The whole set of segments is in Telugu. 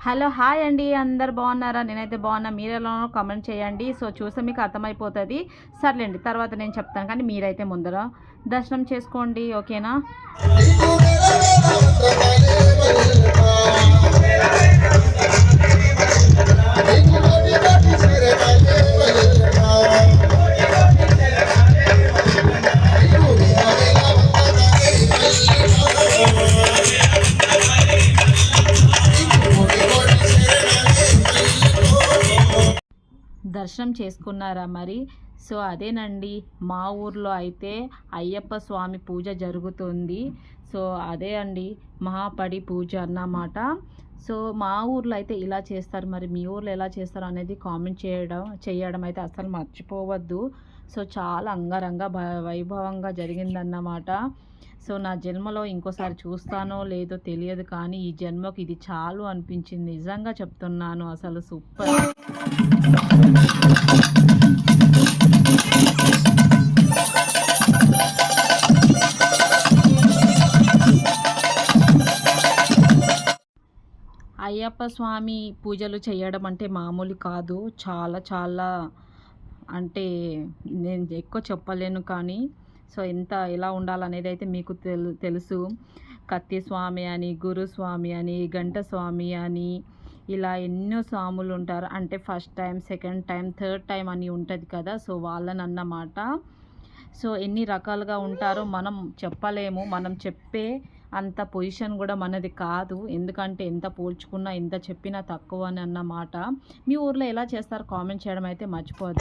హలో హాయ్ అండి, అందరు బాగున్నారా? నేనైతే బాగున్నా. మీరు ఎలా కామెంట్ చేయండి. సో చూస్తే మీకు అర్థమైపోతుంది. సర్లేండి, తర్వాత నేను చెప్తాను, కానీ మీరైతే ముందర దర్శనం చేసుకోండి, ఓకేనా? దర్శనం చేసుకున్నారా మరి? సో అదేనండి, మా ఊర్లో అయితే అయ్యప్ప స్వామి పూజ జరుగుతుంది. సో అదే అండి, మహాపడి పూజ అన్నమాట. సో మా ఊర్లో అయితే ఇలా చేస్తారు. మరి మీ ఊర్లో ఎలా చేస్తారు అనేది కామెంట్ చేయడం అయితే అసలు మర్చిపోవద్దు. సో చాలా అంగరంగ వైభవంగా జరిగిందన్నమాట. సో నా జన్మలో ఇంకోసారి చూస్తానో లేదో తెలియదు, కానీ ఈ జన్మకు ఇది చాలు అనిపించింది. నిజంగా చెప్తున్నాను, అసలు సూపర్. అయ్యప్ప స్వామి పూజలు చేయడం అంటే మామూలు కాదు. చాలా చాలా అంటే నేను ఎక్కువ చెప్పలేను, కానీ సో ఎలా ఉండాలనేది అయితే మీకు తెలుసు. కత్తి స్వామి అని, గురుస్వామి అని, గంట స్వామి అని, ఇలా ఎన్నో స్వాములు ఉంటారు. అంటే first time, second time, third time అని ఉంటుంది కదా. సో వాళ్ళని అన్నమాట. సో ఎన్ని రకాలుగా ఉంటారో మనం చెప్పలేము. మనం చెప్పే అంత పొజిషన్ కూడా మనది కాదు. ఎందుకంటే ఎంత పోల్చుకున్నా, ఎంత చెప్పినా తక్కువ అని అన్నమాట. మీ ఊర్లో ఎలా చేస్తారు కామెంట్ చేయడం అయితే మర్చిపోదు.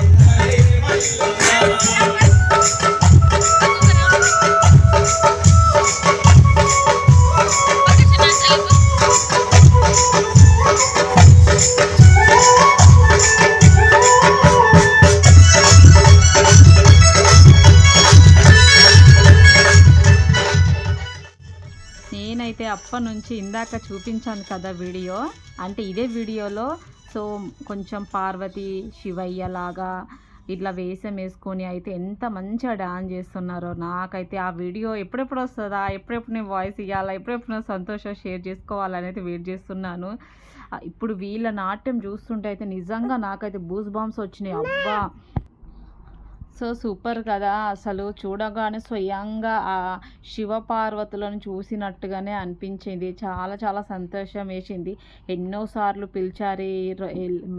నేనైతే అప్పటి నుంచి ఇందాక చూపించాను కదా వీడియో, అంటే ఇదే వీడియోలో సో కొంచెం పార్వతి శివయ్య లాగా ఇట్లా వేషం వేసుకొని అయితే ఎంత మంచిగా డాన్స్ చేస్తున్నారో. నాకైతే ఆ వీడియో ఎప్పుడెప్పుడు వస్తుందా, ఎప్పుడెప్పుడు నేను వాయిస్ ఇవ్వాలా, ఎప్పుడెప్పుడు నేను సంతోషం షేర్ చేసుకోవాలనేది వెయిట్ చేస్తున్నాను. ఇప్పుడు వీళ్ళ నాట్యం చూస్తుంటే అయితే నిజంగా నాకైతే బూస్ బాంబ్స్ వచ్చినాయి. అబ్బా, సో సూపర్ కదా. అసలు చూడగానే స్వయంగా ఆ శివపార్వతులను చూసినట్టుగానే అనిపించింది. చాలా చాలా సంతోషం వేసింది. ఎన్నోసార్లు పిలిచారు,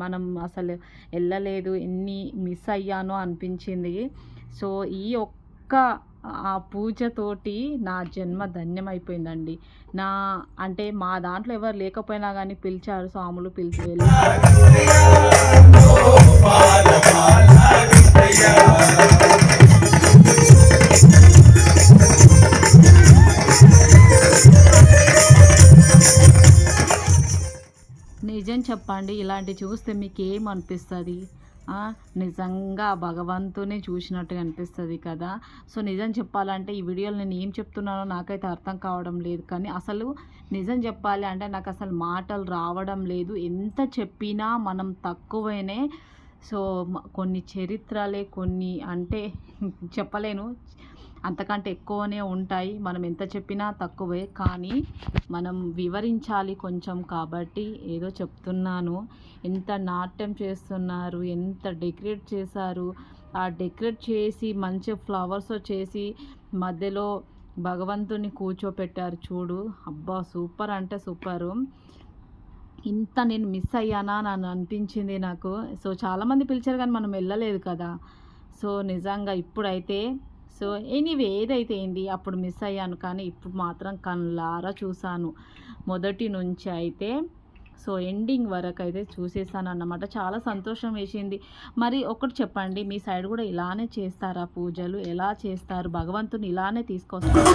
మనం అసలు వెళ్ళలేదు, ఎన్ని మిస్ అయ్యానో అనిపించింది. సో ఈ ఒక్క ఆ పూజతోటి నా జన్మ ధన్యమైపోయిందండి. అంటే మా దాంట్లో ఎవరు లేకపోయినా కానీ పిలిచారు, స్వాములు పిలిచి వెళ్ళి. నిజం చెప్పండి, ఇలాంటి చూస్తే మీకు ఏమనిపిస్తుంది? నిజంగా భగవంతుని చూసినట్టుగా అనిపిస్తుంది కదా. సో నిజం చెప్పాలంటే ఈ వీడియోలో నేను ఏం చెప్తున్నానో నాకైతే అర్థం కావడం లేదు, కానీ అసలు నిజం చెప్పాలి అంటే నాకు అసలు మాటలు రావడం లేదు. ఎంత చెప్పినా మనం తక్కువనే. సో కొన్ని చరిత్రలే, కొన్ని అంటే చెప్పలేను, అంతకంటే ఎక్కువనే ఉంటాయి. మనం ఎంత చెప్పినా తక్కువే, కానీ మనం వివరించాలి కొంచెం, కాబట్టి ఏదో చెప్తున్నాను. ఎంత నాట్యం చేస్తున్నారు, ఎంత డెకరేట్ చేశారు. ఆ డెకరేట్ చేసి మంచి ఫ్లవర్స్ చేసి మధ్యలో భగవంతుని కూర్చోపెట్టారు చూడు. అబ్బా సూపర్ అంటే సూపరు. ఇంత నేను మిస్ అయ్యానా అని అనిపించింది నాకు. సో చాలామంది పిలిచారు కానీ మనం వెళ్ళలేదు కదా. సో నిజంగా ఇప్పుడైతే సో ఎనీవే ఏదైతే ఏంది, అప్పుడు మిస్ అయ్యాను, కానీ ఇప్పుడు మాత్రం కళ్ళారా చూశాను మొదటి నుంచి అయితే. సో ఎండింగ్ వరకు అయితే చూసేసాను అన్నమాట. చాలా సంతోషం వేసింది. మరి ఒకటి చెప్పండి, మీ సైడ్ కూడా ఇలానే చేస్తారా పూజలు? ఎలా చేస్తారు? భగవంతుని ఇలానే తీసుకొస్తారు?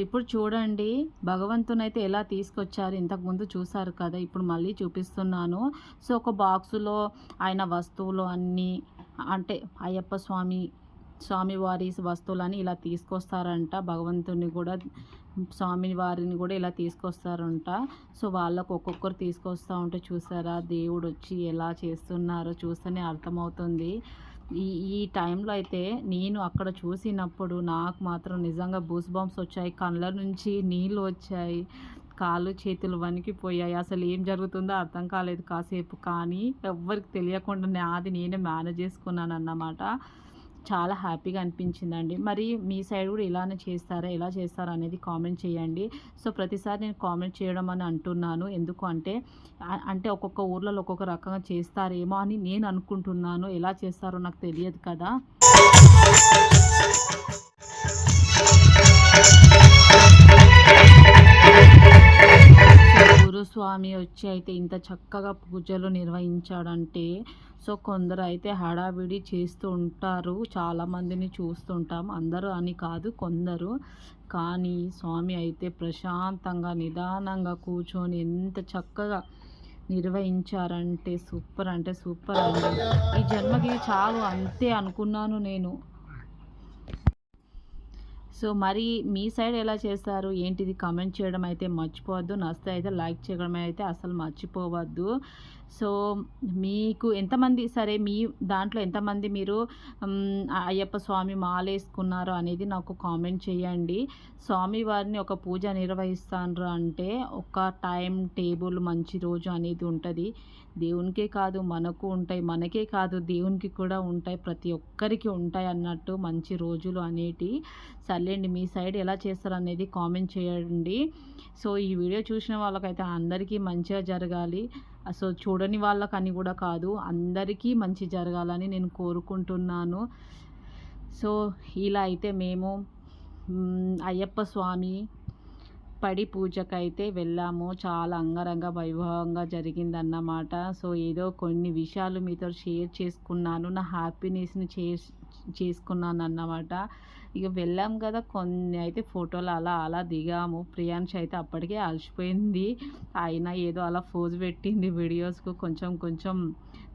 ఇప్పుడు చూడండి భగవంతునైతే ఎలా తీసుకొచ్చారు. ఇంతకుముందు చూసారు కదా, ఇప్పుడు మళ్ళీ చూపిస్తున్నాను. సో ఒక బాక్సులో ఆయన వస్తువులు అన్నీ, అంటే అయ్యప్ప స్వామివారి వస్తువులని ఇలా తీసుకొస్తారంట. భగవంతుని కూడా, స్వామివారిని కూడా ఇలా తీసుకొస్తారంట. సో వాళ్ళకు ఒక్కొక్కరు తీసుకొస్తూ ఉంటే చూసారా, దేవుడు వచ్చి ఎలా చేస్తున్నారో చూస్తేనే అర్థమవుతుంది. ఈ ఈ టైంలో అయితే నేను అక్కడ చూసినప్పుడు నాకు మాత్రం నిజంగా బూస్ బంప్స్ వచ్చాయి, కళ్ళ నుంచి నీళ్ళు వచ్చాయి, కాళ్ళు చేతులు వణికిపోయాయి. అసలు ఏం జరుగుతుందో అర్థం కాలేదు కాసేపు. కానీ ఎవ్వరికి తెలియకుండా నాది నేనే మేనేజ్ చేసుకున్నాను అన్నమాట. చాలా హ్యాపీగా అనిపించిందండి. మరి మీ సైడ్ కూడా ఇలానే చేస్తారా, ఎలా చేస్తారా అనేది కామెంట్ చేయండి. సో ప్రతిసారి నేను కామెంట్ చేయడం అని అంటున్నాను, ఎందుకు అంటే అంటే ఒక్కొక్క ఊర్లలో ఒక్కొక్క రకంగా చేస్తారేమో అని నేను అనుకుంటున్నాను. ఎలా చేస్తారో నాకు తెలియదు కదా. గురుస్వామి వచ్చి అయితే ఇంత చక్కగా పూజలు నిర్వహించాడంటే, సో కొందరు అయితే హడావిడి చేస్తూ ఉంటారు, చాలామందిని చూస్తుంటాం, అందరూ అని కాదు కొందరు. కానీ స్వామి అయితే ప్రశాంతంగా నిదానంగా కూర్చొని ఎంత చక్కగా నిర్వహించారంటే సూపర్, అంటే సూపర్ అండి. ఈ జన్మకి చాలు అంతే అనుకున్నాను నేను. సో మరి మీ సైడ్ ఎలా చేస్తారు ఏంటిది కామెంట్ చేయడం అయితే మర్చిపోవద్దు. నచ్చితే అయితే లైక్ చేయడం అయితే అసలు మర్చిపోవద్దు. సో మీకు ఎంతమంది, సరే మీ దాంట్లో ఎంతమంది మీరు అయ్యప్ప స్వామి మాలేసుకున్నారో అనేది నాకు కామెంట్ చేయండి. స్వామివారిని ఒక పూజ నిర్వహిస్తాను అంటే ఒక టైం టేబుల్, మంచి రోజు అనేది ఉంటుంది. దేవునికే కాదు మనకు ఉంటాయి, మనకే కాదు దేవునికి కూడా ఉంటాయి, ప్రతి ఒక్కరికి ఉంటాయి అన్నట్టు మంచి రోజులు అనేటి. సర్లేండి, మీ సైడ్ ఎలా చేస్తారు అనేది కామెంట్ చేయండి. సో ఈ వీడియో చూసిన వాళ్ళకైతే అందరికీ మంచిగా జరగాలి. సో చూడని వాళ్ళకని కూడా కాదు, అందరికీ మంచి జరగాలని నేను కోరుకుంటున్నాను. సో ఇలా అయితే మేము అయ్యప్ప స్వామి పడి పూజకైతే వెళ్ళాము. చాలా అంగరంగ వైభవంగా జరిగిందన్నమాట. సో ఏదో కొన్ని విషయాలు మీతో షేర్ చేసుకున్నాను, నా హ్యాపీనెస్ని చేసుకున్నాను అన్నమాట. ఇక వెళ్ళాం కదా, కొన్ని అయితే ఫోటోలు అలా అలా దిగాము. ప్రియాంష్ అయితే అప్పటికే అలసిపోయింది, అయినా ఏదో అలా పోజ్ పెట్టింది. వీడియోస్కు కొంచెం కొంచెం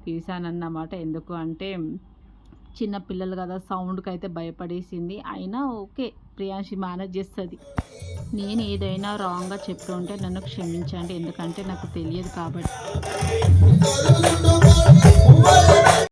తీసానన్నమాట. ఎందుకు అంటే చిన్న పిల్లలు కదా, సౌండ్కి అయితే భయపడేసింది. అయినా ఓకే, ప్రియాంషి మేనేజ్ చేస్తుంది. నేను ఏదైనా రాంగ్గా చెప్పి ఉంటే నన్ను క్షమించండి, ఎందుకంటే నాకు తెలియదు కాబట్టి.